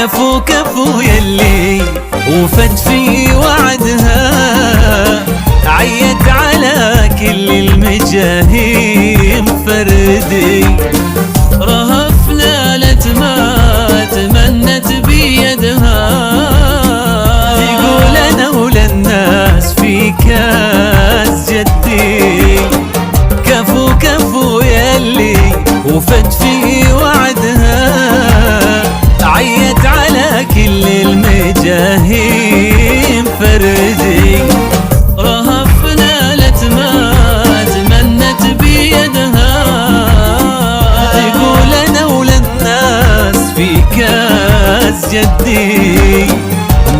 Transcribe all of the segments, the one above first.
كفو كفو يلي وفت في وعدها، عيت على كل المجاهيم فردي، رهفنا لتما تمنت بيدها، تقول انا وللناس في كاس جدي. كفو كفو يلي وفت في وعدها، عيت على كل المجاهيم فردي، رهفنا لتما تمنت بيدها، تقول انا وللناس في كاس جدي،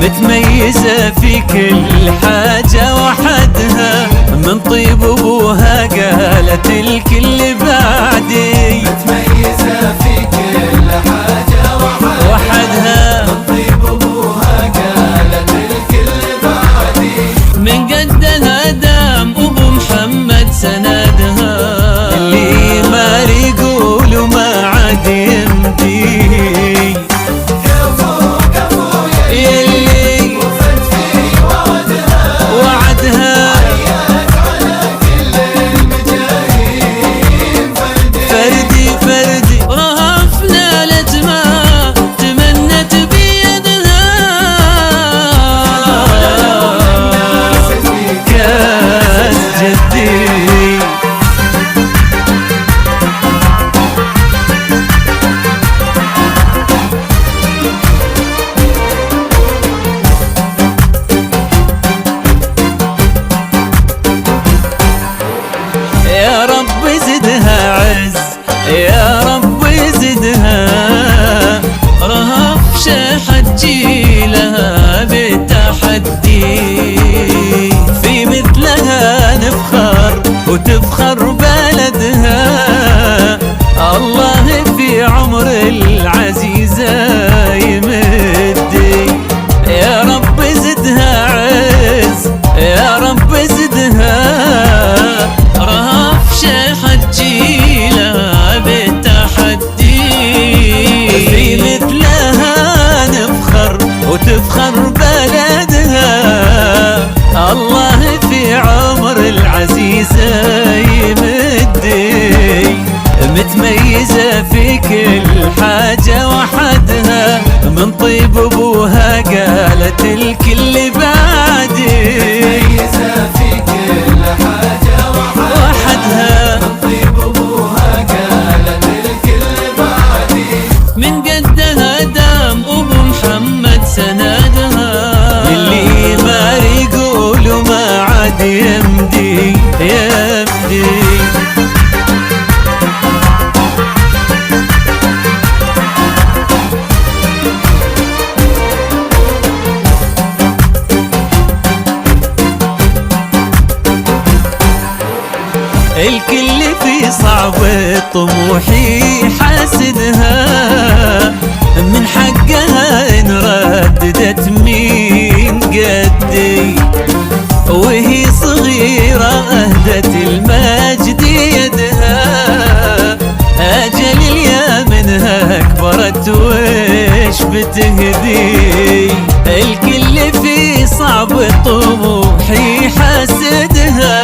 متميزة في كل حاجة وحدها، من طيب ابوها قالت الكل بعدي، متميزة في كل حاجة وحدها، من طيب ابوها قالت الكل بعدي، من قدها دام ابو محمد سندها، اللي ما يقول وما عاد يمدي. كفو كفو يلي وفت في وعدها، عيت على كل المجاهيم فردي فردي، رهفنا لتما تمنت بيدها، كاس جدي. يا رب زدها عز، يا رب زدها، رهف شاحت جيلها بالتحدي، في مثلها نفخر وتفخر بلدها، الله في عمر العزيزة يمدي. يا رب زدها عز، يا رب زدها، رهف شاحت جيلها بالتحدي، في مثلها نفخر وتفخر بلدها، الله في عمر العزيزة يمدي، متميزة في كل حاجة وحدها، من طيب ابوها قالت الكل بعدي، متميزة في كل حاجة وحدها، من طيب ابوها قالت الكل بعدي، من قدها دام ابو محمد سندها، اللي ما يقول وما عاد يمدي يمدي. الكل في صعب الطموح يحاسدها، من حقها ان رددت مين قدي، وهي صغيرة اهدت المجد يدها، اجل اليا منها كبرت وش بتهدي، الكل في صعب الطموح يحاسدها،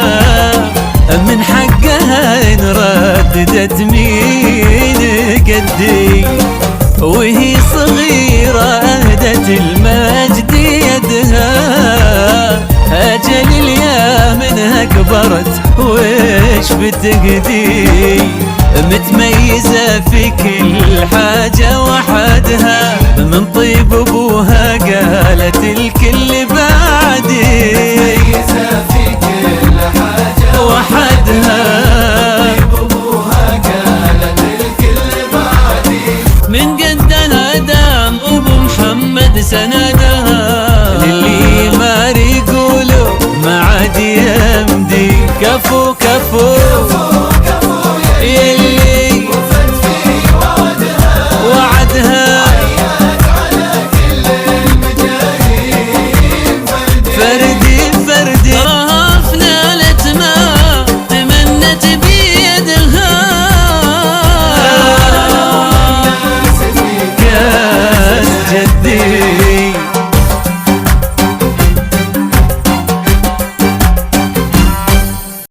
من حقها ان رددت مين قدي، وهي صغيرة اهدت المجد يدها، اجل اليا منها كبرت وش بتهدي، متميزة في كل حاجة وحدها، من طيب ابوها قالت الكل بعدي، متميزة في كل حاجة وحدها.